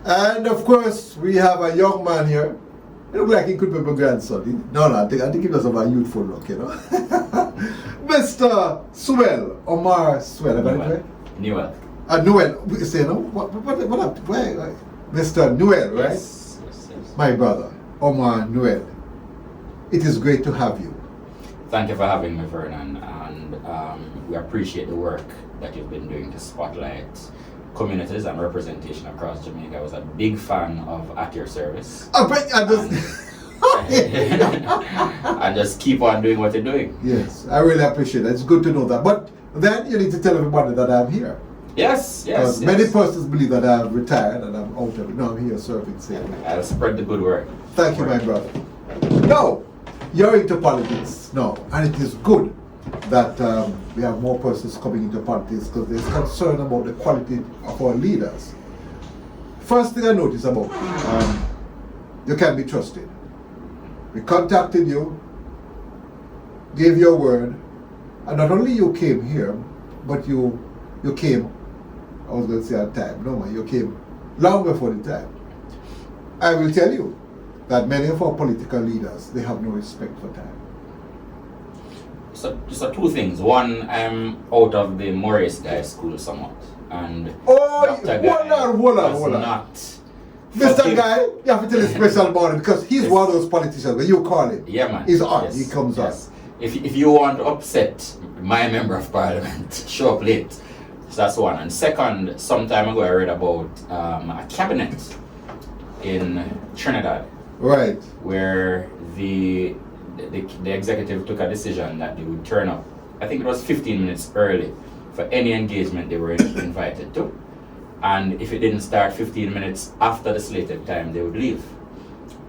And of course, we have a young man here. He looks like he could be my grandson. No, I think he does have a youthful look, you know. Mr. Swell, Omar Swell, I got it right? Newell. Newell, we say no? What happened? Why? Mr. Newell, right? Yes. My brother, Omar Newell. It is great to have you. Thank you for having me, Vernon, and we appreciate the work that you've been doing to spotlight communities and representation across Jamaica. I was a big fan of At Your Service. And just keep on doing what you're doing. Yes, I really appreciate it. It's good to know that. But then you need to tell everybody that I'm here. Yes. Many persons believe that I've retired and I'm out of it. No, I'm here serving. I'll spread the good word. Thank you, my brother. No, you're into politics now, and it is good that we have more persons coming into politics because there's concern about the quality of our leaders. First thing I noticed about you can be trusted. We contacted you, gave your word, and not only you came here, but you came, I was going to say on time, no man, you came long before the time. I will tell you that many of our political leaders, they have no respect for time. So two things. One, I'm out of the Morris Guy school somewhat, and Dr. Guy hold on. Not Mr. Guy, you have to tell a special about him because he's one of those politicians when you call him. Yeah, man. He's on. Yes. He comes on. If you want to upset my member of parliament, show up late. So that's one. And second, some time ago I read about a cabinet in Trinidad. Right. Where the executive took a decision that they would turn up, I think it was 15 minutes early for any engagement they were invited to. And if it didn't start 15 minutes after the slated time, they would leave.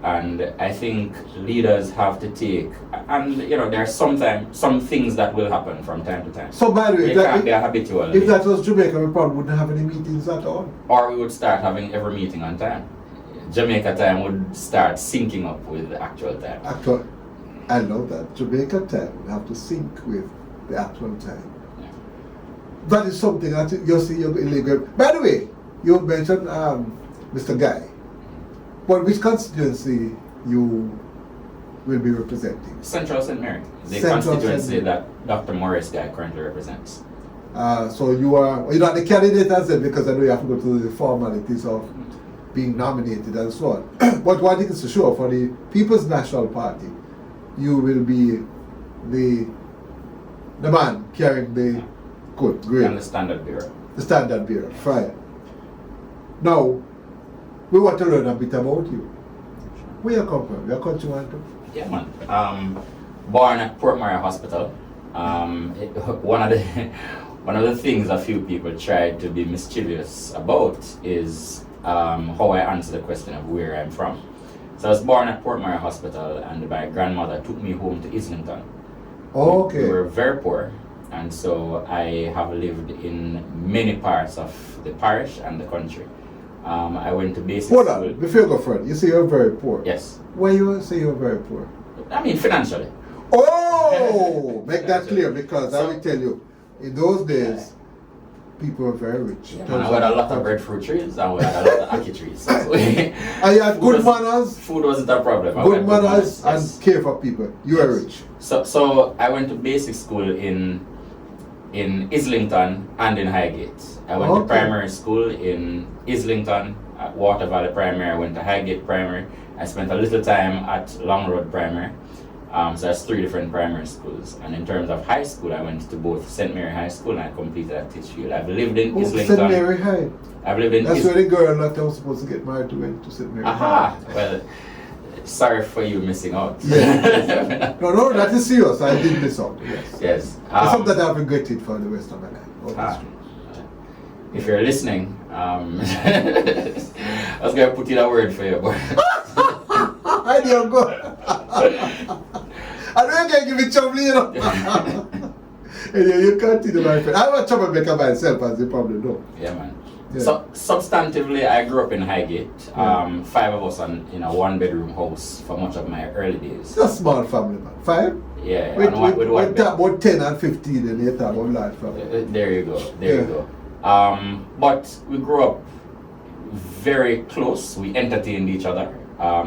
And I think leaders have to take, and there are some things that will happen from time to time. So by the way, they can't be habitual. If that was Jamaica, we probably wouldn't have any meetings at all. Or we would start having every meeting on time. Jamaica time would start syncing up with the actual time. I love that. Jamaica time would have to sync with the actual time. Yeah. That is something that you see illegal. By the way, you mentioned Mr. Guy. But which constituency you will be representing? Central St. Mary, the Central constituency that Dr. Morris Guy currently represents. So you're not the candidate as it, because I know you have to go through the formalities of being nominated and so on. But one thing is for sure, for the People's National Party, you will be the man carrying the good, great. And the Standard Bureau. The Standard Bureau, fine. Now, we want to learn a bit about you. Where you come from? Your country want to? Yeah, man. Born at Port Maria Hospital. One of the things a few people tried to be mischievous about is how I answer the question of where I'm from. So I was born at Port Maria Hospital, and my grandmother took me home to Islington. Oh, okay. We were very poor, and so I have lived in many parts of the parish and the country. I went to basic school. Hold on, before you go further, you say you're very poor. Yes. Why you say you're very poor? I mean, financially. Oh, make that clear, because I will tell you, in those days, people were very rich. Yeah, man, I had a lot of breadfruit trees and we had a lot of ackee trees. So and you had good manners. Food wasn't a problem. Good manners and yes. care for people. You are rich. So I went to basic school in Islington and in Highgate. I went to primary school in Islington at Water Valley Primary. I went to Highgate Primary. I spent a little time at Long Road Primary. So that's 3 different primary schools. And in terms of high school, I went to both St. Mary High School and I completed at Titchfield. I've lived in Islington. St. Mary High. I've lived in That's where the girl that I was supposed to get married to went to St. Mary High. Well, sorry for you missing out. Yeah. no, that is serious. I did miss out. Yes. Yes. It's something that I've regretted for the rest of my life. If you're listening, I was going to put in a word for you, but I didn't go. I know you can give me trouble, you know. Anyway, you continue, my friend. I'm a troublemaker myself, as you probably know. Yeah, man. Yeah. So, substantively, I grew up in Highgate. 5 of us in a 1-bedroom house for much of my early days. It's a small family, man. 5? Yeah, with one bed. About 10 and 15, and you talk about large family. There you go. There you go. But we grew up very close. We entertained each other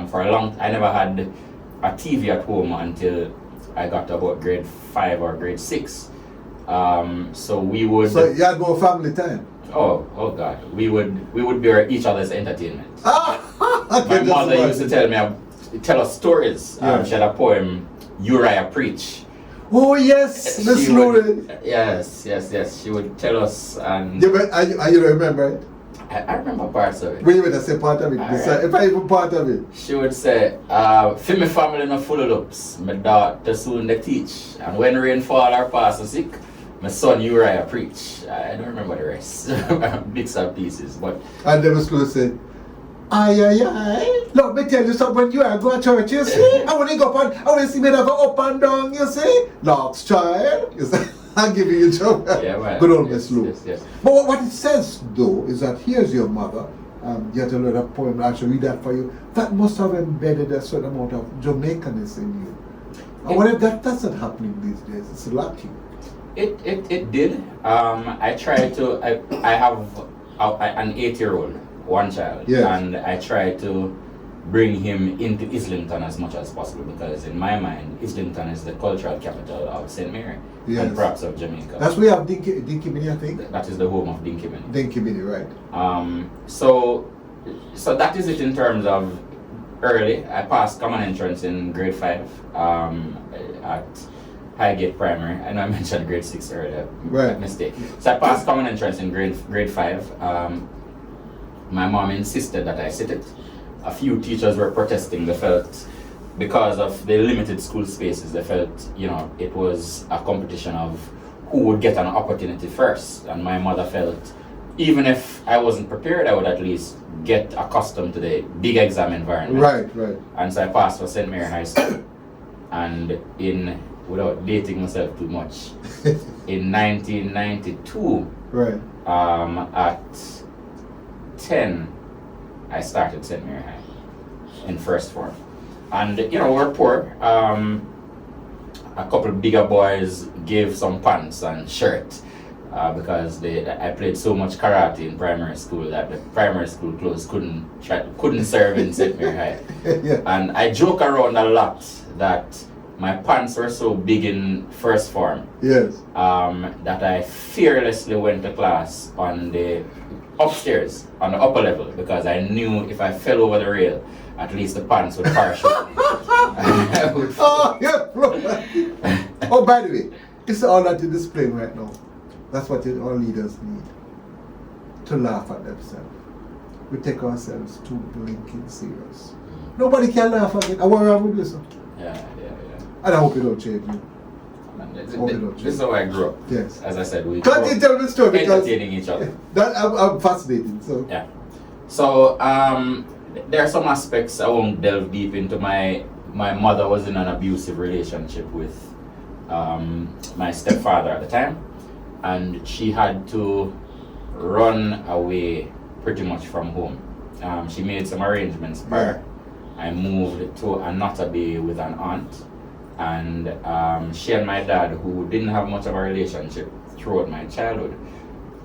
for a long. I never had a TV at home until I got to about grade 5 or grade 6. So we would. So you had more family time. Oh God, we would be each other's entertainment. Okay, My mother used to tell us stories. Yeah. She had a poem, Uriah Preach. Oh yes, Miss She would- Lauren. Yes. She would tell us, and You remember it? I remember parts of it. When you were say part of it, Alright. if I even part of it. She would say, "For my family no full of loops, my daughter soon they teach, and when rain fall or pass sick, my son Uriah preach." I don't remember the rest, bits and pieces, but And then Miss Lauren said, Aye. Look, me tell you something, when you are going to church, you see, I want to go up and, I want to see me that go up and down, you see. Lord's child, you see. I'm giving you a job. yeah, well, Good old yes, Miss Lou. Yes. But what it says, though, is that here's your mother. You have to learn a poem, I'll read that for you. That must have embedded a certain amount of Jamaicaness in you. And what if that doesn't happen these days? It's lucky. It did. I try to. I have an 8-year-old, one child, Yes. and I try to bring him into Islington as much as possible, because in my mind, Islington is the cultural capital of St. Mary Yes. and perhaps of Jamaica. That's where you have Dinky Minnie, I think. That is the home of Dinky Minnie. Dinky Minnie, right. So that is it in terms of early. I passed common entrance in grade 5 at Highgate Primary. I know I mentioned grade 6 earlier. Right. Mistake. So I passed common entrance in grade 5. My mom insisted that I sit it. A few teachers were protesting. They felt, because of the limited school spaces, they felt, it was a competition of who would get an opportunity first. And my mother felt, even if I wasn't prepared, I would at least get accustomed to the big exam environment. Right. And so I passed for St. Mary High School. And without dating myself too much, in 1992, Right. at 10, I started St. Mary High in first form. And, we're poor. A couple bigger boys gave some pants and shirt because I played so much karate in primary school that the primary school clothes couldn't serve in St. Mary High. Yeah. And I joke around a lot that my pants were so big in first form Yes. that I fearlessly went to class on the upstairs, on the upper level, because I knew if I fell over the rail, at least the pants would parachute. Oh, yeah. Oh, by the way, it's all that you're displaying right now. That's what our leaders need. To laugh at themselves. We take ourselves too blinking serious. Nobody can laugh at it. I worry with this. Yeah. And I hope it don't change you. This is how I grew up. Yes. As I said, we grew Continue up tell the story because entertaining each other. that I'm fascinated. So Yeah. So there are some aspects I won't delve deep into. My mother was in an abusive relationship with my stepfather at the time, and she had to run away pretty much from home. She made some arrangements prior. I moved to Anata Bay with an aunt, and she and my dad, who didn't have much of a relationship throughout my childhood,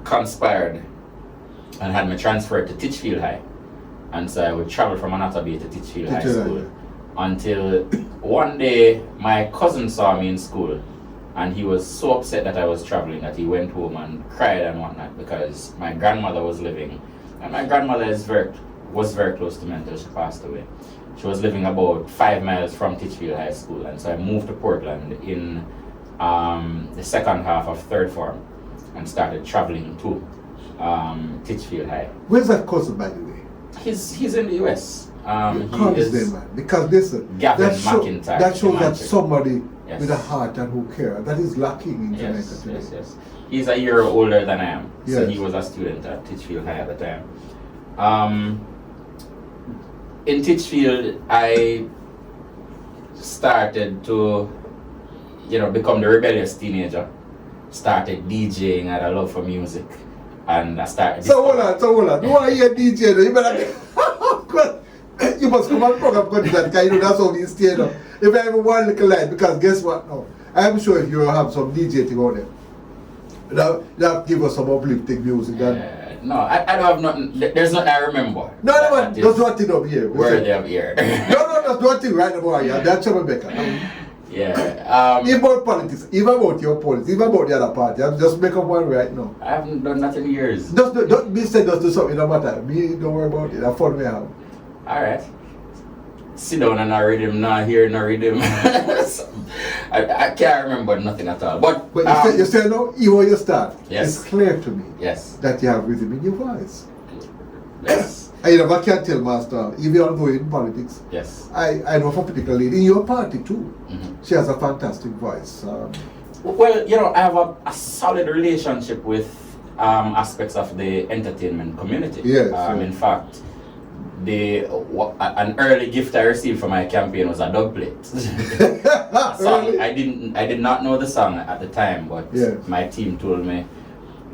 conspired and had me transferred to Titchfield High. And so I would travel from Anata Bay to Titchfield High School until one day my cousin saw me in school, and he was so upset that I was traveling that he went home and cried and whatnot, because my grandmother was living, and my grandmother was very close to me until she passed away. She was living about 5 miles from Titchfield High School, and so I moved to Portland in the second half of third form and started traveling to Titchfield High. where's that cousin, by the way? He's in the US. Call his name, man. Because listen, Gavin that McIntyre, shows that Manchester. somebody Yes. with a heart and who cares. That is lacking in Jamaica today. Yes. He's a year older than I am, so Yes. he was a student at Titchfield High at the time. In Titchfield, I started to, become the rebellious teenager. Started DJing, had a love for music, and I started. So hold on. You want to hear DJ? You better. You must come and program for that, because that's how we stay now. If I have one little light, because guess what now? I'm sure if you have some DJ thing on there, you have to give us some uplifting music. No, I don't have nothing. There's nothing I remember. No, that that's what thing up here. Worthy of here. No, that's one thing right about here. That's Rebecca. Yeah. Even about politics, even about your politics, even about the other party. I'm just make up one right now. I haven't done that in years. Don't be said just do something, no matter. Me, don't worry about it. That's fun we have. Alright. Sit down and not read him, not hear, not read him. I can't remember nothing at all. But you say no, even when you start, yes. it's clear to me Yes. that you have rhythm in your voice. Yes. And you never can tell, Master, if you are going in politics. Yes. I know for particular lady in your party too. Mm-hmm. She has a fantastic voice. Well, I have a solid relationship with aspects of the entertainment community. Yes. In fact, an early gift I received for my campaign was a dub plate. A song. Really? I did not know the song at the time, but my team told me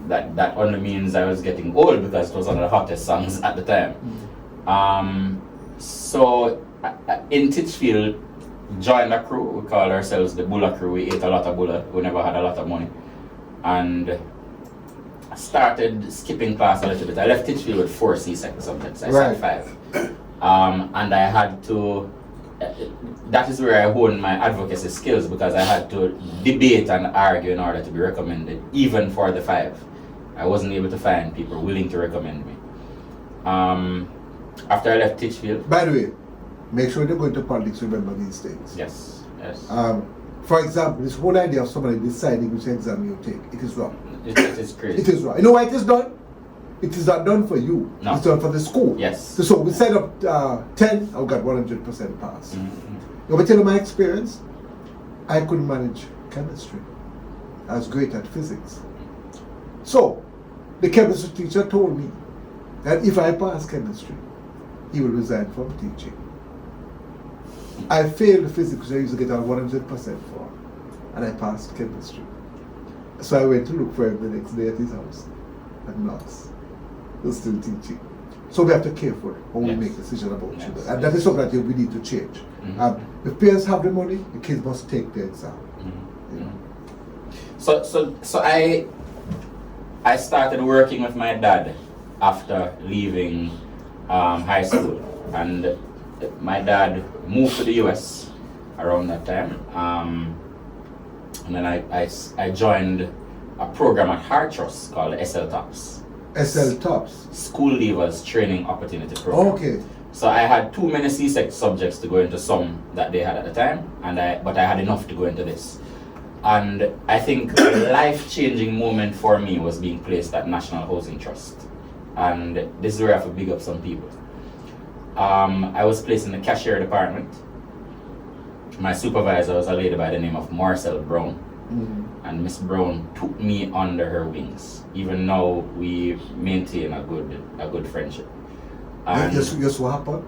that only means I was getting old because it was one of the hottest songs at the time. So in Titchfield, joined a crew. We called ourselves the Bulla crew. We ate a lot of bulla. We never had a lot of money, and I started skipping class a little bit. I left Titchfield with 4 C-Sec subjects. I sat 5. And I had to, that is where I honed my advocacy skills, because I had to debate and argue in order to be recommended, even for the 5. I wasn't able to find people willing to recommend me. After I left Titchfield. By the way, make sure you're going to politics, remember these things. Yes, yes. For example, this whole idea of somebody deciding which exam you take, it is wrong. It is crazy. It is wrong. You know why it is done? It is not done for you. No. It's done for the school. Yes. So we set up 10, I got 100% pass. Mm-hmm. You want to tell you my experience? I couldn't manage chemistry. I was great at physics. So, the chemistry teacher told me that if I pass chemistry, he will resign from teaching. I failed physics, which I used to get a 100% for, and I passed chemistry. So I went to look for him the next day at his house, at Knox. He was still teaching. So we have to be careful when we make decisions about children. And that is something that we need to change. Mm-hmm. If parents have the money, the kids must take the exam. Mm-hmm. You know? So I started working with my dad after leaving high school, and my dad moved to the US around that time, and then I joined a program at Hartrust called SL Tops. SL Tops? School Leavers Training Opportunity Program. Okay. So I had too many C-Sec subjects to go into some that they had at the time, but I had enough to go into this. And I think a life-changing moment for me was being placed at National Housing Trust. And this is where I have to big up some people. I was placed in the cashier department. My supervisor was a lady by the name of Marcel Brown. Mm-hmm. And Miss Brown took me under her wings. Even now, we maintain a good friendship. And Yes, what happened?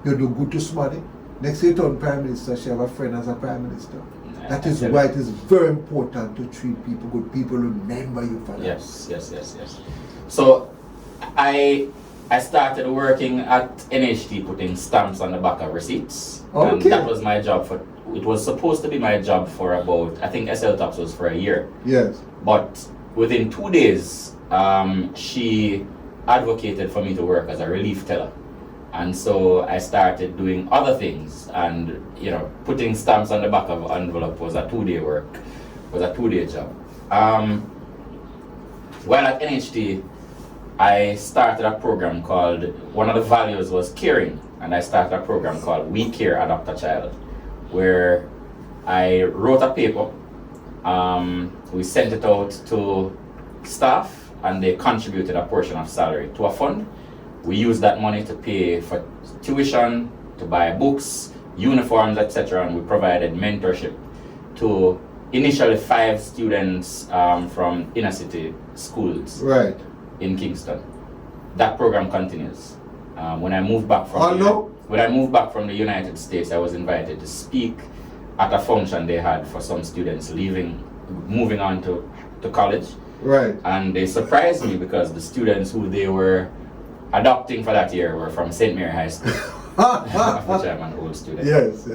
You do good to somebody. Next year, turn Prime Minister, she have a friend as a Prime Minister. That is why it is very important to treat people good. People remember you for that. Yes. So I started working at NHT putting stamps on the back of receipts. Okay. And that was my job it was supposed to be my job for about, I think SL Tops was for a year. Yes. But within 2 days, she advocated for me to work as a relief teller. And so I started doing other things, and putting stamps on the back of an envelope was a 2-day work, was a 2-day job. While at NHT, I started a program called, one of the values was caring, and I started a program called We Care Adopt a Child, where I wrote a paper, we sent it out to staff, and they contributed a portion of salary to a fund. We used that money to pay for tuition, to buy books, uniforms, etc., and we provided mentorship to initially 5 students from inner city schools in Kingston. That program continues. When I moved back from the United States, I was invited to speak at a function they had for some students moving on to college. Right. And they surprised me because the students who they were adopting for that year were from St. Mary High School, of which I'm an old student. Yes.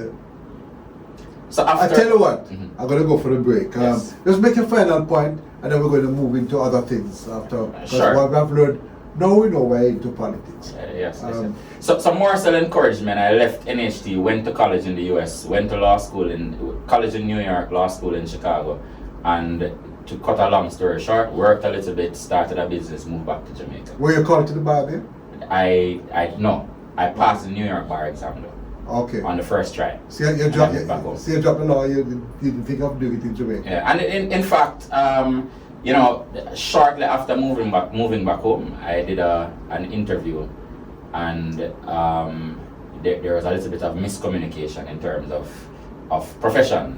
So after, I tell you what, I'm going to go for the break. Let's make a final point, and then we're going to move into other things after. Sure. What we have learned, Now we know we're into politics. Yes. So some morsel encouragement. I left NHT, went to college in the US, went to law school college in New York, law school in Chicago, and to cut a long story short, worked a little bit, started a business, moved back to Jamaica. Were you called to the bar then? I passed the New York bar exam though. Okay. On the first try. So you dropped the law, you didn't think of doing it in Jamaica? Yeah, and in fact, shortly after moving back home, I did an interview, and there was a little bit of miscommunication in terms of profession,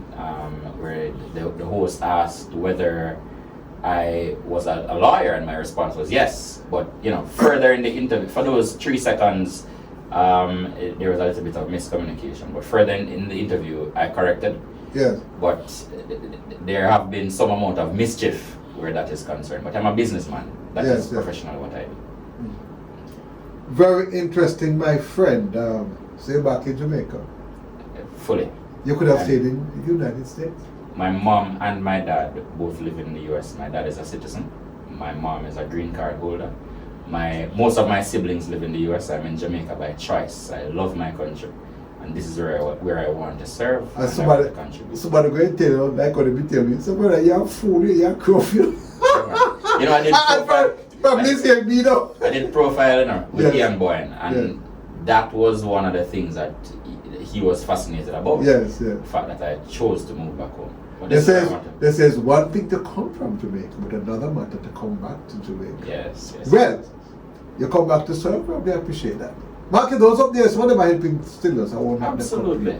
where the host asked whether I was a lawyer, and my response was yes. But further in the interview, for those 3 seconds, there was a little bit of miscommunication. But further in the interview, I corrected. Yes. But there have been some amount of mischief where that is concerned. But I'm a businessman. That is professional what I do. Very interesting, my friend. So you're back in Jamaica? Fully. You could have stayed in the United States? My mom and my dad both live in the US. My dad is a citizen. My mom is a green card holder. Most of my siblings live in the US. I'm in Jamaica by choice. I love my country. And this is where I want to serve. And somebody going to tell you, like what they be telling me, somebody, you're a fool, you're a crowfield. I did profile. I did profile with Ian Boyne, and that was one of the things that he was fascinated about. Yes. The fact that I chose to move back home. They says one thing to come from Jamaica, but another matter to come back to Jamaica. Yes. Well, you come back to serve, probably appreciate that. Mark, those up there, so whatever helping still, I won't have absolutely.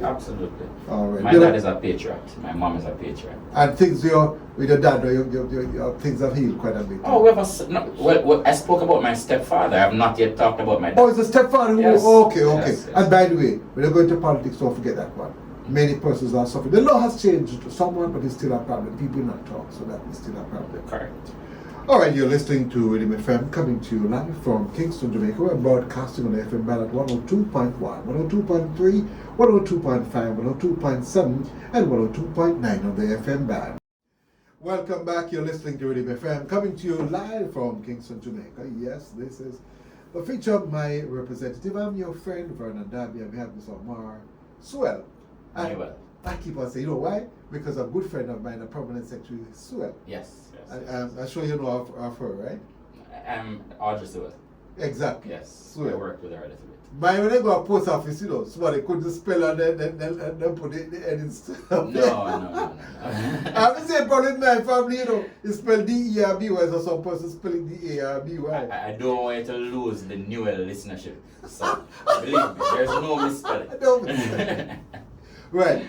All right. My dad is a patriot. My mom is a patriot. And things with your dad, your things have healed quite a bit. Oh, I spoke about my stepfather. I have not yet talked about my dad. Oh, it's a stepfather. Yes. Okay. Yes. And by the way, when you go into politics, don't forget that one. Many persons are suffering. The law has changed to someone, but it's still a problem. People not talk, so that is still a problem. Correct. All right, you're listening to Rhythm FM, coming to you live from Kingston, Jamaica. We're broadcasting on the FM band at 102.1, 102.3, 102.5, 102.7, and 102.9 on the FM band. Welcome back. You're listening to Rhythm FM, coming to you live from Kingston, Jamaica. Yes, this is the feature of my representative. I'm your friend, Vernon Darby, and we have Mr. Omar Swell. Newell. I keep on saying, you know why? Because a good friend of mine, a permanent secretary, Swell. Yes. I'm sure you know of her, right? Audrey Sewell. Exactly. Yes. Swell. I worked with her a little bit. When they go to post office, somebody couldn't spell and then put the end instead of No. I have the same problem in my family, you spell D-E-R-B-Y, so some person spelling D-A-R-B-Y. I don't want you to lose the Newell listenership. So, believe me, there's no misspelling. No misspelling. Right.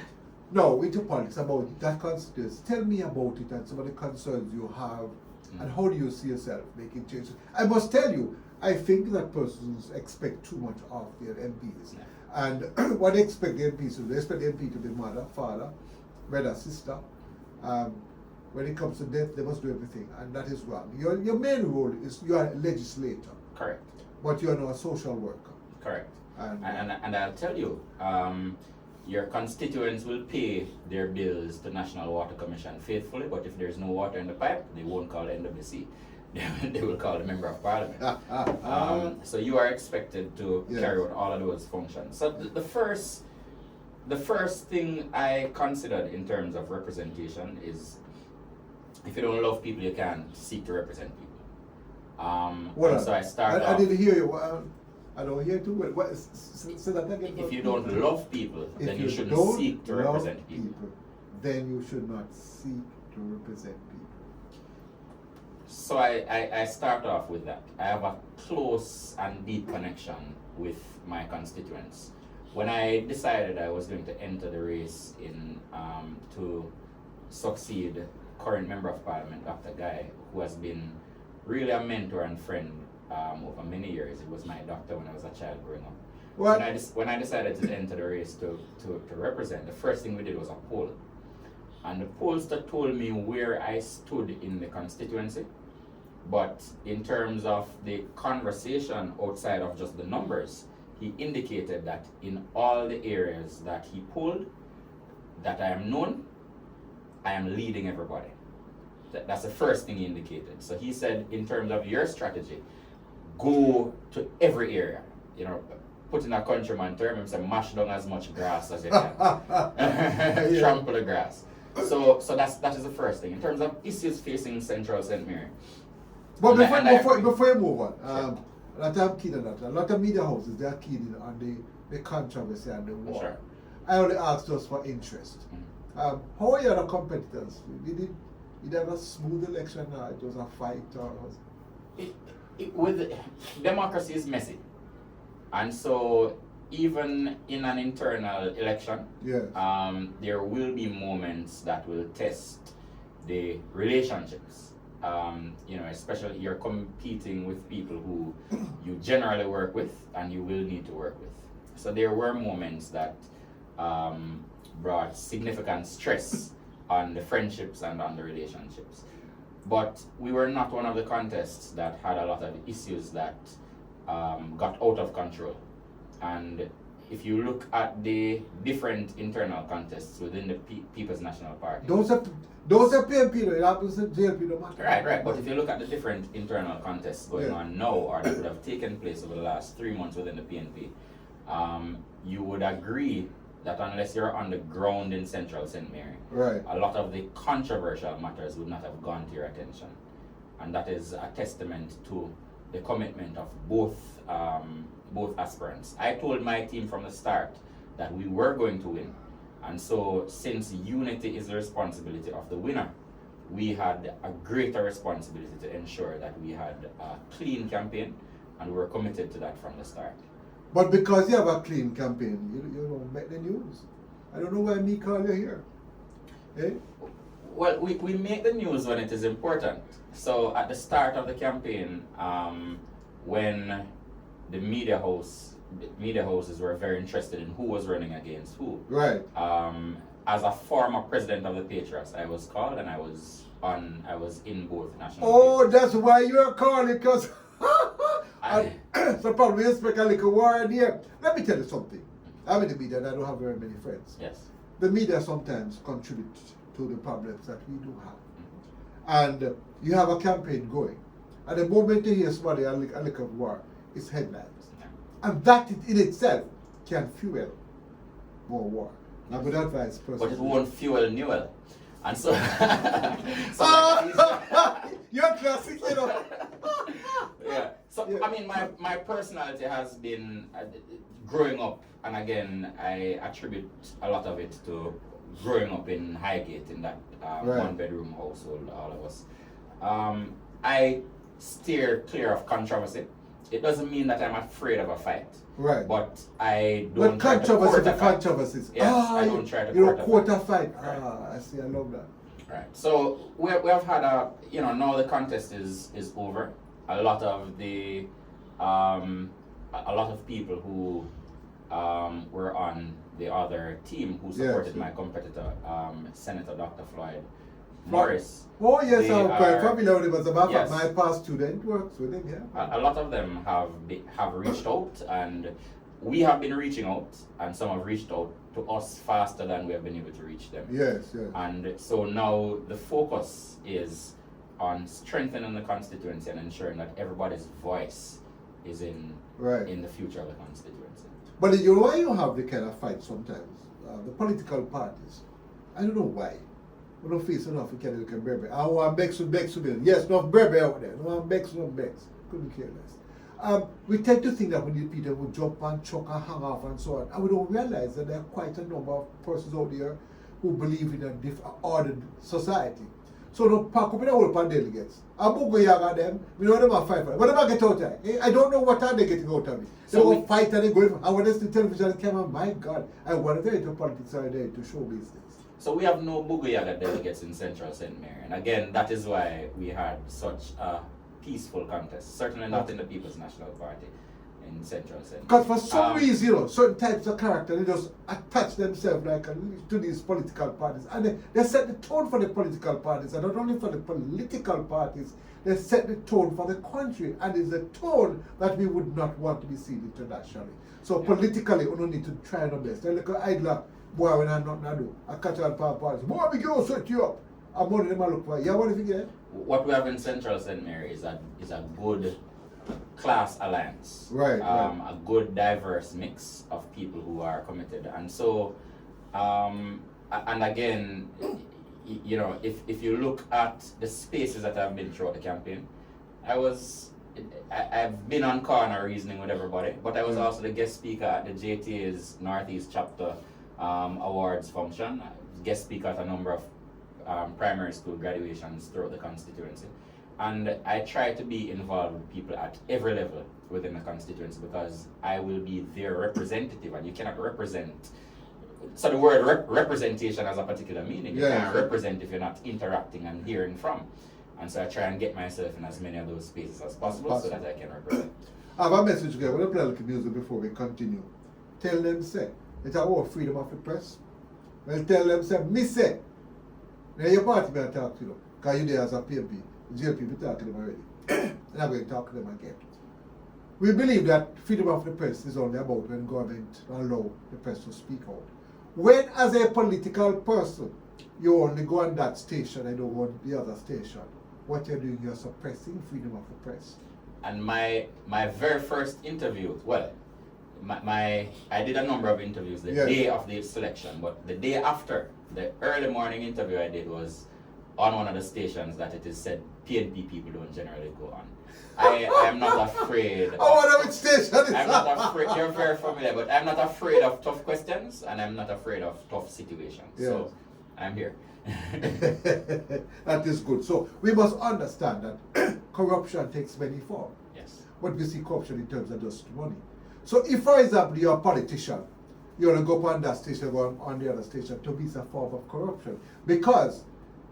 No, we do politics about that constituency. Tell me about it and some of the concerns you have and how do you see yourself making changes. I must tell you, I think that persons expect too much of their MPs. And what they expect the MPs to do, they expect the MP to be mother, father, brother, sister. When it comes to death, they must do everything, and that is wrong. Your main role is you are a legislator. Correct. But you are not a social worker. Correct. And I'll tell you, your constituents will pay their bills to National Water Commission faithfully, but if there's no water in the pipe, they won't call NWC. They will call the Member of Parliament. So you are expected to carry out all of those functions. So the first thing I considered in terms of representation is, if you don't love people, you can't seek to represent people. So I started. I didn't hear you. I don't hear too well. Say that again. If you don't love people, then you shouldn't seek to represent people. Then you should not seek to represent people. So I start off with that. I have a close and deep connection with my constituents. When I decided I was going to enter the race to succeed current Member of Parliament, Dr. Guy, who has been really a mentor and friend over many years. It was my doctor when I was a child growing up. When I decided to enter the race to represent, the first thing we did was a poll. And the pollster told me where I stood in the constituency. But in terms of the conversation outside of just the numbers, he indicated that in all the areas that he polled, that I am known, I am leading everybody. That's the first thing he indicated. So he said, in terms of your strategy, go to every area. You know, put in a countryman term, and say mash down as much grass as you can. Trample the grass. So that is the first thing. In terms of issues facing Central St. Mary. But before you move on, that I'm keen on that. A lot of media houses, they are keen on the controversy and the war. Sure. I only asked us for interest. How are your other competitors? Did it have a smooth election or it was a fight or with democracy is messy. And so even in an internal election, yes. There will be moments that will test the relationships. You know, especially you're competing with people who you generally work with and you will need to work with. So there were moments that brought significant stress on the friendships and on the relationships. But we were not one of the contests that had a lot of issues that got out of control. And if you look at the different internal contests within the People's National Party. Those are PNP, it happens in JLP, no matter. Right. But if you look at the different internal contests going on now or that would have taken place over the last 3 months within the PNP, you would agree that unless you're on the ground in Central St. Mary, right, a lot of the controversial matters would not have gone to your attention. And that is a testament to the commitment of both aspirants. I told my team from the start that we were going to win. And so since unity is the responsibility of the winner, we had a greater responsibility to ensure that we had a clean campaign, and we were committed to that from the start. But because you have a clean campaign, you don't make the news. I don't know why me call you here. Eh? Well, we make the news when it is important. So at the start of the campaign, when the media houses were very interested in who was running against who. Right. As a former president of the Patriots, I was called and I was in both national. Oh, papers. that's why you are calling, because so probably you expect a little war in here. Let me tell you something. I'm in the media and I don't have very many friends. Yes. The media sometimes contribute to the problems that we do have. And you have a campaign going. And the moment you hear somebody a little war, it's headlines. And that in itself can fuel more war. I would advise personally. But it won't fuel Newell. And so, you're classic, you know. Yeah. So Yeah. I mean, my personality has been growing up, and again, I attribute a lot of it to growing up in Highgate in that Right. 1-bedroom household, all of us. I steer clear of controversy. It doesn't mean that I'm afraid of a fight. Right. But I don't But try to court a fight. controversies. Yes, I don't try to you court know, a court a fight. fight. I see, I love that. Right. So we have had now the contest is over. A lot of the a lot of people who were on the other team who supported my competitor, Senator Dr. Floyd Morris. Oh yes, They I'm quite are- familiar with him. As a matter of Yes. fact, my past student works with him, yeah. A lot of them have reached out, and we have been reaching out, and some have reached out to us faster than we have been able to reach them. Yes, yes. And so now the focus is on strengthening the constituency and ensuring that everybody's voice is in the future of the constituency. But you know why you have the kind of fight sometimes? The political parties. I don't know why. We don't face enough, we can't look at Berber. I want Bex with Bex with it. Yes, no Berber out there. No Bex, no Bex. Couldn't care less. We tend to think that we need people who jump and chuck and hang off and so on. And we don't realize that there are quite a number of persons out there who believe in a ordered society. So don't pack up in the whole pan delegates. I'm going to go them. We know them are fight for it. What am I get out of it? I don't know what are they getting out of me. They So will fight and they go. I want to see television camera. My God, I want to into politics are there to show business. So we have no Buguyaga delegates in Central St. Mary. And again, that is why we had such a peaceful contest. Certainly not in the People's National Party in Central St. Mary. Because for some reason, you know, certain types of character, they just attach themselves like to these political parties. And they set the tone for the political parties. And not only for the political parties, they set the tone for the country. And it's a tone that we would not want to be seen internationally. So politically, we don't need to try our best. They're like an idler. Boy, when I'm nothing to do, I catch all power parties. Boy, we go set you up. I'm one of them I look for. Yeah, what if you get? What we have in Central St. Mary is a good class alliance. Right, A good diverse mix of people who are committed. And so, and again, you know, if you look at the spaces that I've been throughout the campaign, I've been on corner reasoning with everybody, but I was also the guest speaker at the JTA's Northeast Chapter Awards function, guest speaker at a number of primary school graduations throughout the constituency. And I try to be involved with people at every level within the constituency because I will be their representative, and you cannot represent. So the word representation has a particular meaning. You can't represent if you're not interacting and hearing from. And so I try and get myself in as many of those spaces as possible so that I can represent. I have a message here. We're going to play a little music before we continue. Tell them, say, it's about freedom of the press. Well, tell them, say, me say. Now your party may talk to you, because you're there as a PMP. Jail people talk to them already. And I'm going to talk to them again. We believe that freedom of the press is only about when government allow the press to speak out. When, as a political person, you only go on that station and don't go on the other station, what you're doing, you're suppressing freedom of the press. And my very first interview, well, I did a number of interviews the day of the selection, but the day after, the early morning interview I did was on one of the stations that it is said PNP people don't generally go on. I am not afraid. Which station is I'm not afraid. You're very familiar, but I'm not afraid of tough questions, and I'm not afraid of tough situations. Yes. So I'm here. That is good. So we must understand that corruption takes many forms. Yes. But we see corruption in terms of just money. So if, for example, you're a politician, you want to go on that station, go on the other station, to be a form of corruption. Because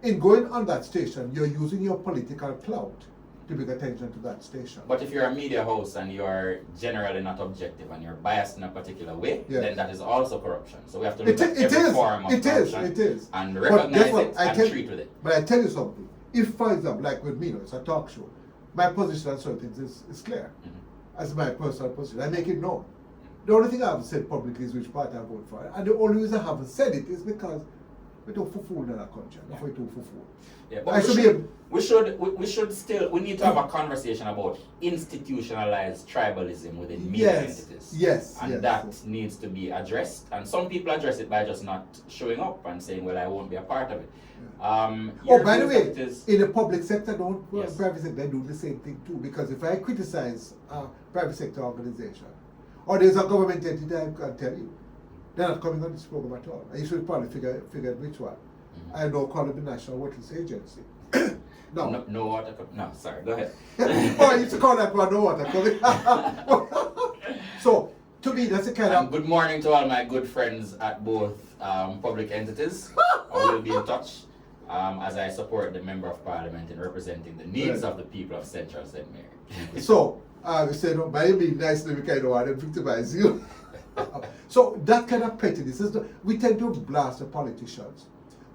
in going on that station, you're using your political clout to bring attention to that station. But if you're a media host and you're generally not objective and you're biased in a particular way, then that is also corruption. So we have to look at every form of corruption and recognize it and treat with it. But I tell you something. If, for example, like with me, it's a talk show, my position on certain things is clear. As my personal position, I make it known. The only thing I haven't said publicly is which party I vote for. And the only reason I haven't said it is because we don't fool in that country. We don't fool. Yeah, but we need to have a conversation about institutionalized tribalism within media entities. And that needs to be addressed. And some people address it by just not showing up and saying, well, I won't be a part of it. By the way, in the public sector, private sector, they do the same thing too. Because if I criticize a private sector organization, or there's a government entity, I can tell you, they're not coming on this program at all. And you should probably figure out which one. I know call it the National Waters Agency. No water. No, sorry, go ahead. I used to call that one no water coming. So, to me, that's a kind of... Good morning to all my good friends at both public entities. I will be in touch as I support the Member of Parliament in representing the needs of the people of Central St. Mary. So, we say, no, by being nice, we kind of want to victimize you. So, that kind of pettiness, we tend to blast the politicians,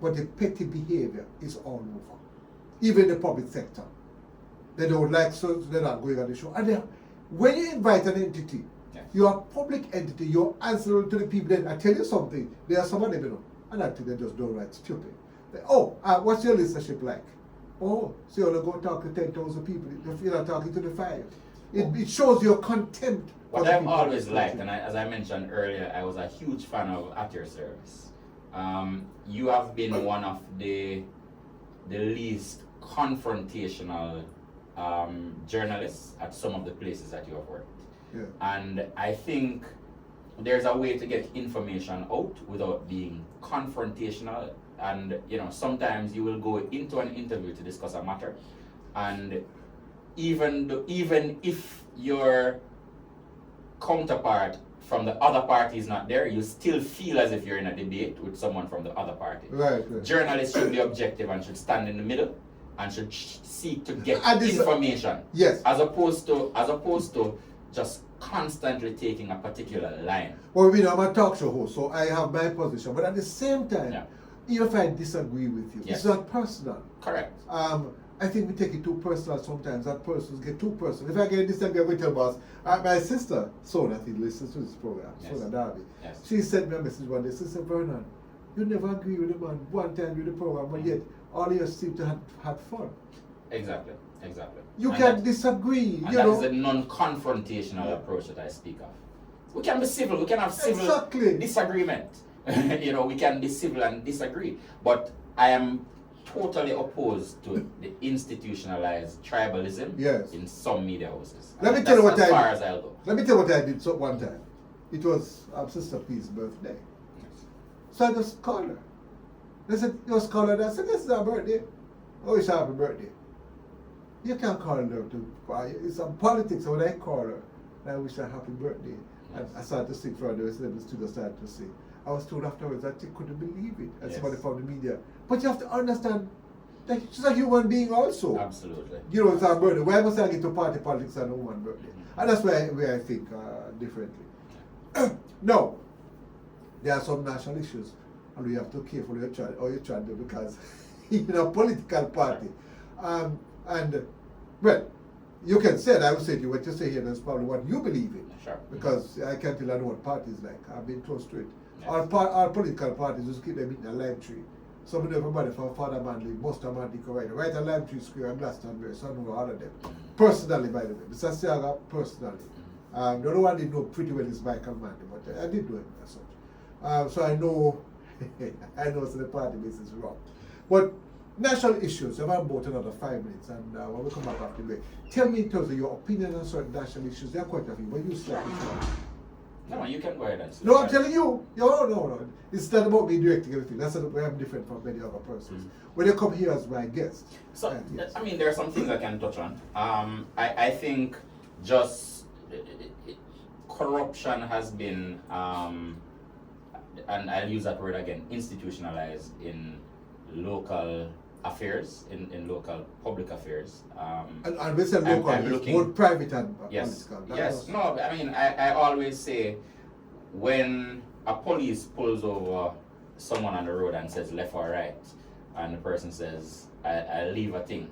but the petty behavior is all over. Even in the public sector. They don't like so they're not going on the show. And when you invite an entity, you're a public entity, you're answerable to the people. Then I tell you something, there are some of them, you know, and I think they just don't write stupid. What's your listenership like? Oh, so you're going to go talk to 10,000 people, you're not talking to the 5. It shows your contempt. What I've always liked, and as I mentioned earlier, I was a huge fan of At Your Service. You have been one of the least confrontational journalists at some of the places that you have worked. And I think there's a way to get information out without being confrontational. And sometimes you will go into an interview to discuss a matter, and even if your counterpart from the other party is not there, you still feel as if you're in a debate with someone from the other party. Right. Journalists should be objective and should stand in the middle and should seek to get information. Yes. As opposed to just constantly taking a particular line. Well, I'm a talk show host, so I have my position. But at the same time, even if I disagree with you, it's not personal. Correct. I think we take it too personal sometimes. That persons get too personal. If I get this time, I'm going to tell boss. My sister, Sona, I think, listens to this program. Sona Darby. She sent me a message one day. She said, Vernon, you never agree with the man one time with the program, but yet all of you seem to have had fun. Exactly. You And can that- disagree, And you that know. is the non-confrontational approach that I speak of. We can be civil, we can have civil Exactly. disagreement. We can be civil and disagree. But I am totally opposed to the institutionalized tribalism Yes. in some media houses. Let me And tell you that's what as I far did. as I'll go. Let me tell you what I did so one time. It was Sister P's birthday. So I just called her. They said, you just call her. I said, this is her birthday. Oh, it's happy birthday. You can't call her to, it's some politics. So when I call her, I wish her happy birthday. And I started to sing for her. The rest of the students started to sing. I was told afterwards that you couldn't believe it. And somebody from the media. But you have to understand that she's a human being also. Absolutely. It's her birthday. Why must I get to party politics on a woman's birthday? And that's where I think differently. No, there are some national issues, and we have to carefully how you try to do because a political party. Well, you can say that. I would say to you, what you say here is probably what you believe in. Sure. Because I can't tell you what parties like. I've been close to it. Yes. Our political parties just keep them in a lime tree. Some of them, everybody from Father Manley, Buster Manley, right a lime tree square and Glastonbury, so I know all of them. Personally, by the way. Mr. Siaga, personally. The only one I didn't know pretty well is Michael Manley, but I did know him as such. So I know, so the party base is wrong. But national issues, I've about another 5 minutes, and when we come back after the break, tell me in terms of your opinion on certain national issues. There are quite a few, but you start with one. No, you can go ahead and say. No, I'm telling you. No. It's not about me directing everything. That's where I'm different from many other persons. When you come here as my guest. So, yes. I mean, there are some things I can touch on. I think just corruption has been, and I'll use that word again, institutionalized in local affairs, in local public affairs. And we say local, I'm it's looking- both private and Yes, political. yes. No, I mean, I always say when a police pulls over someone on the road and says left or right, and the person says, I leave a thing,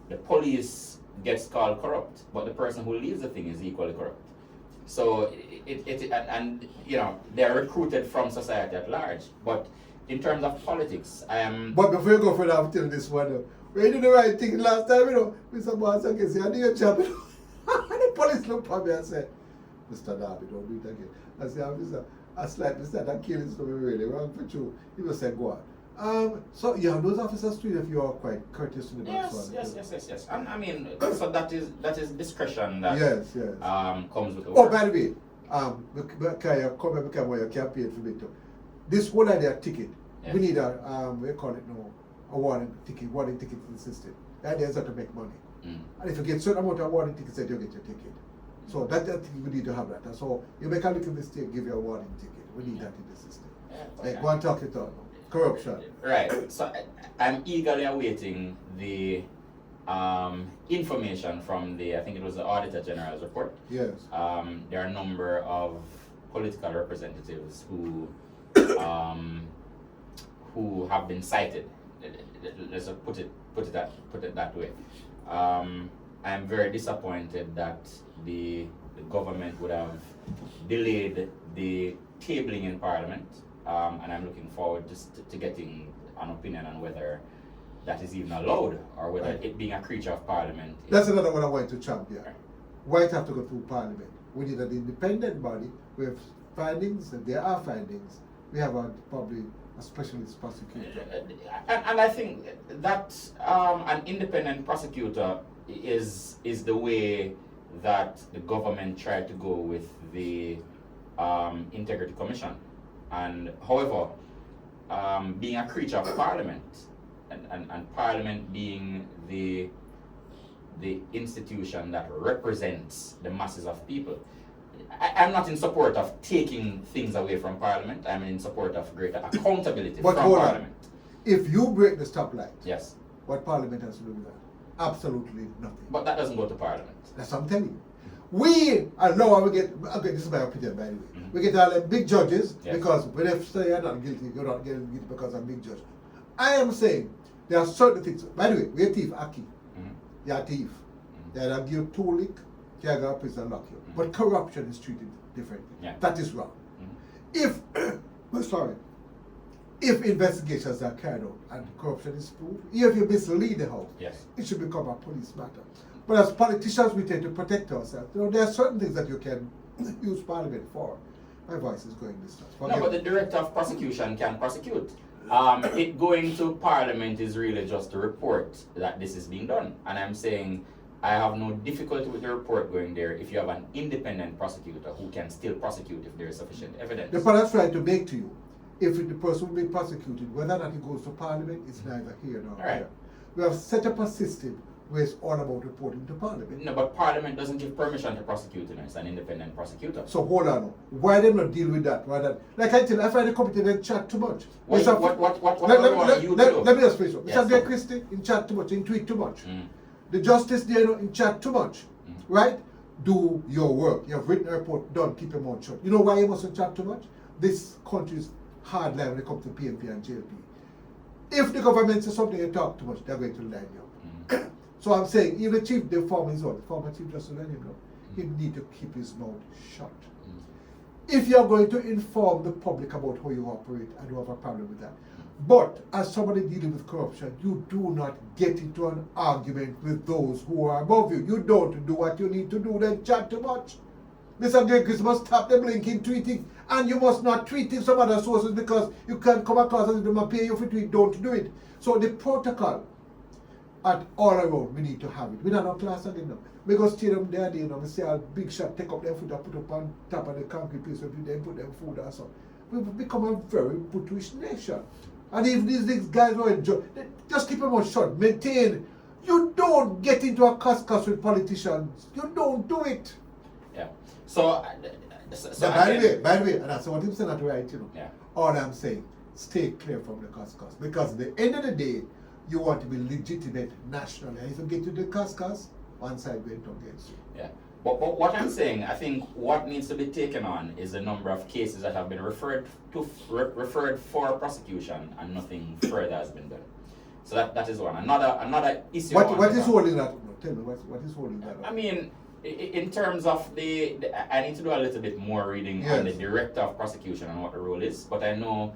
the police gets called corrupt, but the person who leaves the thing is equally corrupt. So they're recruited from society at large. But in terms of politics, I am. But before you go further, I'm telling this one. When you do the right thing last time, Mr. Boss, I can say, I do your job. And the police looked at me and said, Mr. Darby, don't do it again. I said, Mr. I slightly said, that killing story really wrong for you. He was saying, go on. So you have those officers too if you are quite courteous to the Yes. And I mean, so that is discretion that comes with the Oh, work. by the way, can you come and become your campaign for me too? This whole idea of ticket, we need we call it now, a warning ticket in the system. The idea is that to make money. And if you get certain amount of warning tickets, then you get your ticket. So that I think we need to have that. And so you make a little mistake, give you a warning ticket. We need that in the system. Like, go and talk it out. Corruption. Right. So I'm eagerly awaiting the information from I think it was the Auditor General's report. Yes. There are a number of political representatives who have been cited. Let's put it that way. I'm very disappointed that the government would have delayed the tabling in Parliament, and I'm looking forward just to getting an opinion on whether that is even allowed or whether it being a creature of Parliament. That's another one I want to champion. Why it have to go through Parliament? We need an independent body with findings, and there are findings. We have probably a specialist prosecutor. And I think that an independent prosecutor is the way that the government tried to go with the Integrity Commission. And however, being a creature of Parliament, and Parliament being the institution that represents the masses of people, I'm not in support of taking things away from Parliament. I'm in support of greater accountability But from hold on. Parliament. If you break the stoplight, Yes. what Parliament has to do with that? Absolutely nothing. But that doesn't go to Parliament. That's what I'm telling you. We know we get, okay, this is my opinion by the way. We get all the big judges because when they say you're not guilty guilty because I'm big judge. I am saying there are certain things. By the way, we're a thief, Aki. You're a thief. They're give you 2 lick, you go to prison and lock you. But corruption is treated differently. Yeah. That is wrong. If, sorry, if investigations are carried out and corruption is proved, even if you mislead the House, Yes. it should become a police matter. But as politicians, we tend to protect ourselves. There are certain things that you can use Parliament for. My voice is going this way. No, but the Director of Prosecution can prosecute. It going to Parliament is really just a report that this is being done. And I'm saying I have no difficulty with the report going there if you have an independent prosecutor who can still prosecute if there is sufficient evidence. The point I'm trying to make to you, if the person will be prosecuted, whether or not he goes to Parliament, it's neither here nor Right. there. We have set up a system where it's all about reporting to Parliament. No, but Parliament doesn't give permission to prosecute him as an independent prosecutor. So hold on. Why they not deal with that? Why that? Like I tell you, I find the committee they chat too much. What Mr. want you to do? Let me just finish. Yes. Mr. Gray Christie in chat too much, in tweet too much. Mm. The justice there in chat too much. Right? Do your work. You have written a report, done, keep your mouth shut. You know why you mustn't chat too much? This country's hard line when it comes to PNP and JLP. If the government says something you talk too much, they're going to line you up. So I'm saying, even the former chief justice, let him know, he need to keep his mouth shut. If you're going to inform the public about how you operate, I don't have a problem with that. But as somebody dealing with corruption, you do not get into an argument with those who are above you. You don't do what you need to do, then chat too much. Mr. Greggs must stop the blinking tweeting, and you must not tweet in some other sources because you can come across as if they pay you for tweet. Don't do it. So the protocol at all around, we need to have it. We don't have class again now. We go stay them there, you know, we see a big shot, take up their foot and put up on top of the concrete piece of it, then put them food and so. We've become a very British nation. And if these guys were enjoying, just keep them on shut, maintain. You don't get into a cuss with politicians. You don't do it. Yeah. So by the way, and that's what I'm saying, not right, you know. Yeah. All I'm saying, stay clear from the cuss. Because at the end of the day, you want to be legitimate nationally. And if you get to the cuss, one side went against you. Yeah. But what I'm saying, I think what needs to be taken on is the number of cases that have been referred for prosecution and nothing further has been done. So that is one. Another issue. What is holding that? Tell me, what is holding that? I mean, in terms of I need to do a little bit more reading on the Director of Prosecution and what the role is. But I know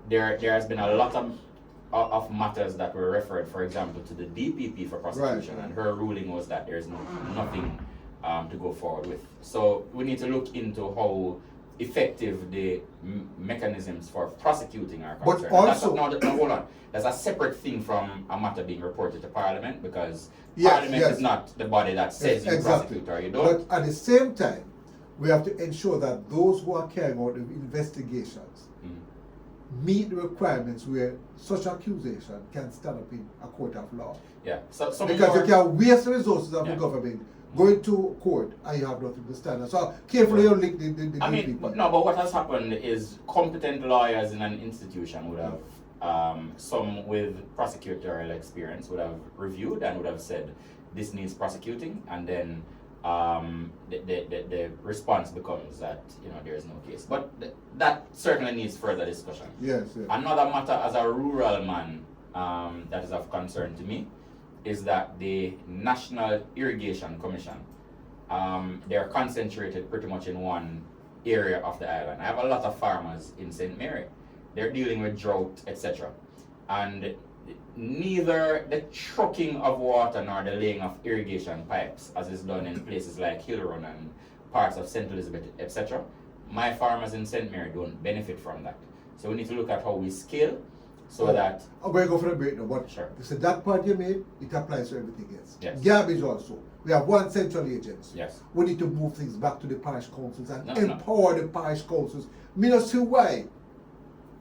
there has been a lot of matters that were referred, for example, to the DPP for prosecution, right. And her ruling was that there's nothing to go forward with. So we need to look into how effective the mechanisms for prosecuting are concerned. But also, hold on. That's a separate thing from a matter being reported to Parliament because Parliament is not the body that says you prosecute or you don't. But at the same time, we have to ensure that those who are carrying out the investigations meet the requirements where such accusation can stand up in a court of law. Yeah. So because you can waste the resources of the government going to court and you have nothing to stand on. So carefully you link the but what has happened is competent lawyers in an institution would have some with prosecutorial experience would have reviewed and would have said this needs prosecuting, and then the response becomes that there is no case. But that certainly needs further discussion. Yes. Another matter as a rural man that is of concern to me is that the National Irrigation Commission, they are concentrated pretty much in one area of the island. I have a lot of farmers in St. Mary. They're dealing with drought, etc. And neither the trucking of water nor the laying of irrigation pipes, as is done in places like Hillrun and parts of St. Elizabeth, etc., my farmers in St. Mary don't benefit from that. So we need to look at how we scale so that... I'm going to go for a break now, but sure. So that part you made, it applies to everything else. Yes. Garbage also. We have one central agency. Yes. We need to move things back to the parish councils and empower the parish councils. Me not see why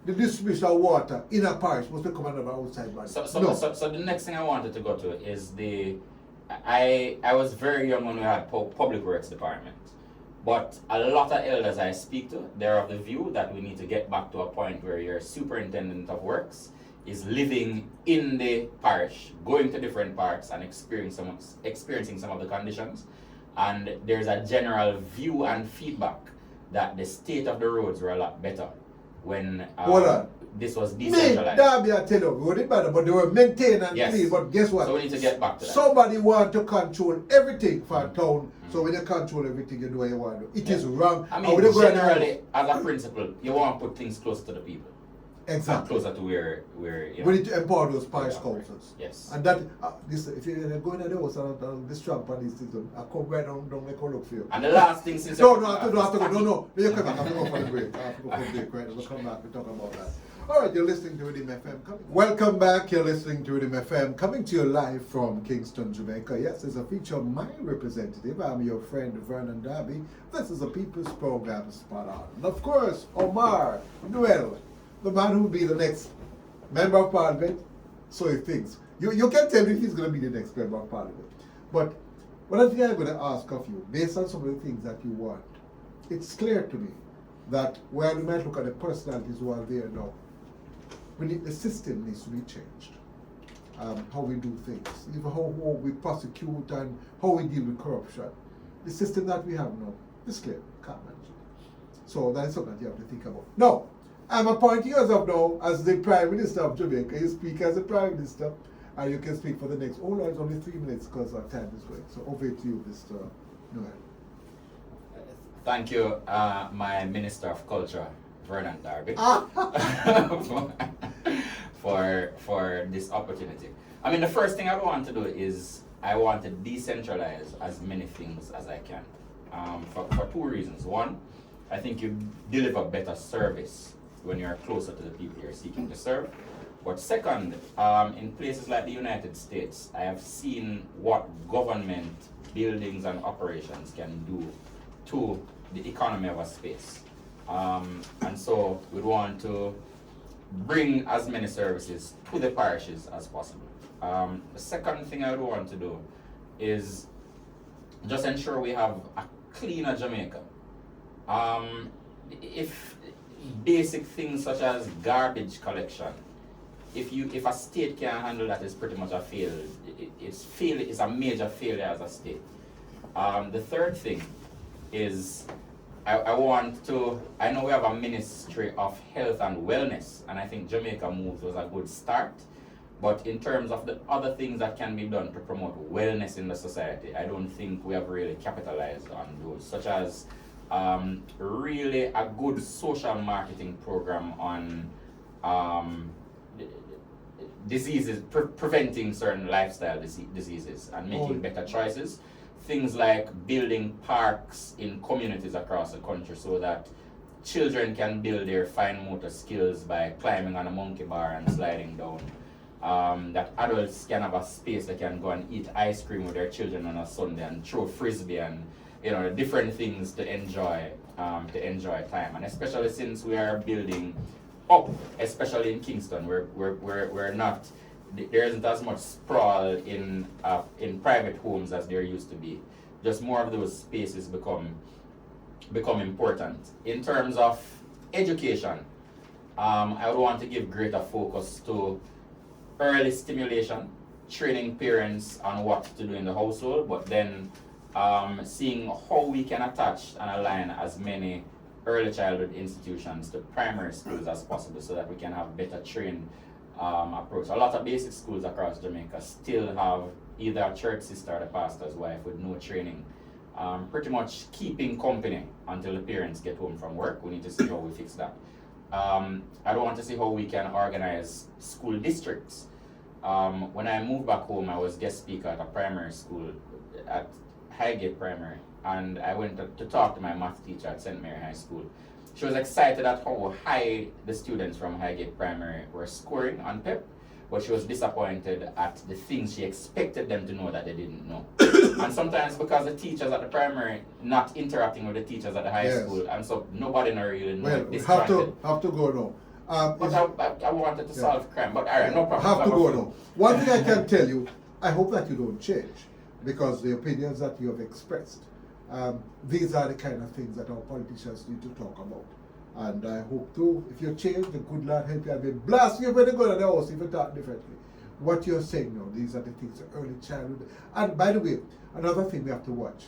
the distribution of water in a parish must become another outside body. So the next thing I wanted to go to is I was very young when we had public works department, but a lot of elders I speak to, they're of the view that we need to get back to a point where your superintendent of works is living in the parish, going to different parts and experiencing some of the conditions, and there's a general view and feedback that the state of the roads were a lot better when this was decentralized. Darby, I tell you, we were better, but they were maintained and clean. But guess what? So we need to get back to that. Somebody want to control everything for a town. So when you control everything, you do what you want to do. It is wrong. I mean, generally, as a principle, you want to put things close to the people. Exactly. closer to where you know. We need to empower those parish councils. Yes. And that, this, if you're going to the house and this trump and this system, I come right down, make a look for you. And the last thing since No, I have to go. No, you come back. I have to go for the break. I have to go for the break, right? We'll come back and talk about that. All right, you're listening to Rhythm FM. Welcome back. You're listening to Rhythm FM, coming to you live from Kingston, Jamaica. Yes, it's a feature of my representative. I'm your friend Vernon Darby. This is a People's Program, Spot On. And of course, Omar, Newell, the man who will be the next member of parliament. So he thinks. You can tell me if he's going to be the next member of parliament. But one thing I'm going to ask of you, based on some of the things that you want, it's clear to me that while we might look at the personalities who are there now, the system needs to be changed. How we do things, even how we prosecute and how we deal with corruption. The system that we have now is clear, can't manage it. So that is something that you have to think about. Now, I'm appointing you as of now as the Prime Minister of Jamaica. You speak as the Prime Minister, and you can speak for the next. Oh no, it's only 3 minutes because our time is going. So over to you, Mr. Newell. Thank you, my Minister of Culture, Vernon Darby, for this opportunity. I mean, the first thing I want to do is I want to decentralize as many things as I can, for two reasons. One, I think you deliver better service when you're closer to the people you're seeking to serve. But second, in places like the United States, I have seen what government buildings and operations can do to the economy of a space. And so we want to bring as many services to the parishes as possible. The second thing I would want to do is just ensure we have a cleaner Jamaica. If basic things such as garbage collection, if a state can't handle that, it's pretty much a failure. It's a major failure as a state. The third thing is I know we have a Ministry of Health and Wellness, and I think Jamaica Moves was a good start. But in terms of the other things that can be done to promote wellness in the society, I don't think we have really capitalized on those, such as really a good social marketing program on diseases, preventing certain lifestyle diseases and making better choices. Things like building parks in communities across the country so that children can build their fine motor skills by climbing on a monkey bar and sliding down. That adults can have a space they can go and eat ice cream with their children on a Sunday and throw frisbee and different things to enjoy time. And especially since we are building up, especially in Kingston, we're not. There isn't as much sprawl in private homes as there used to be. Just more of those spaces become important. In terms of education, I would want to give greater focus to early stimulation, training parents on what to do in the household, but then seeing how we can attach and align as many early childhood institutions to primary schools as possible so that we can have better trained approach. A lot of basic schools across Jamaica still have either a church sister or the pastor's wife with no training, pretty much keeping company until the parents get home from work. We need to see how we fix that. I don't want to see how we can organize school districts. When I moved back home, I was guest speaker at a primary school at Highgate Primary, and I went to talk to my math teacher at St. Mary High School. She was excited at how high the students from Highgate Primary were scoring on PEP, but she was disappointed at the things she expected them to know that they didn't know. And sometimes because the teachers at the primary not interacting with the teachers at the high school, and so nobody really knows. Well, we have to go now. But I wanted to solve crime, but all right, no problem. Have to go now. One thing I can tell you, I hope that you don't change, because the opinions that you have expressed, these are the kind of things that our politicians need to talk about. And I hope too, if you change, the good Lord help you and be blast you when you go to the house if you talk differently. What you're saying now, these are the things, early childhood. And by the way, another thing we have to watch,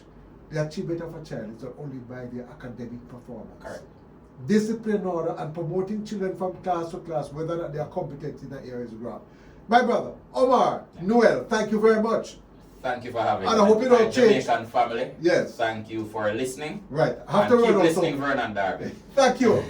the achievement of a child is not only by their academic performance. Correct. Discipline, order, and promoting children from class to class, whether or not they are competent in that area is wrong. My brother, Omar, Newell, thank you very much. Thank you for having me. And I hope you don't change. Jamaican family. Yes. Thank you for listening. Right. And keep listening, Vernon Darby. Thank you.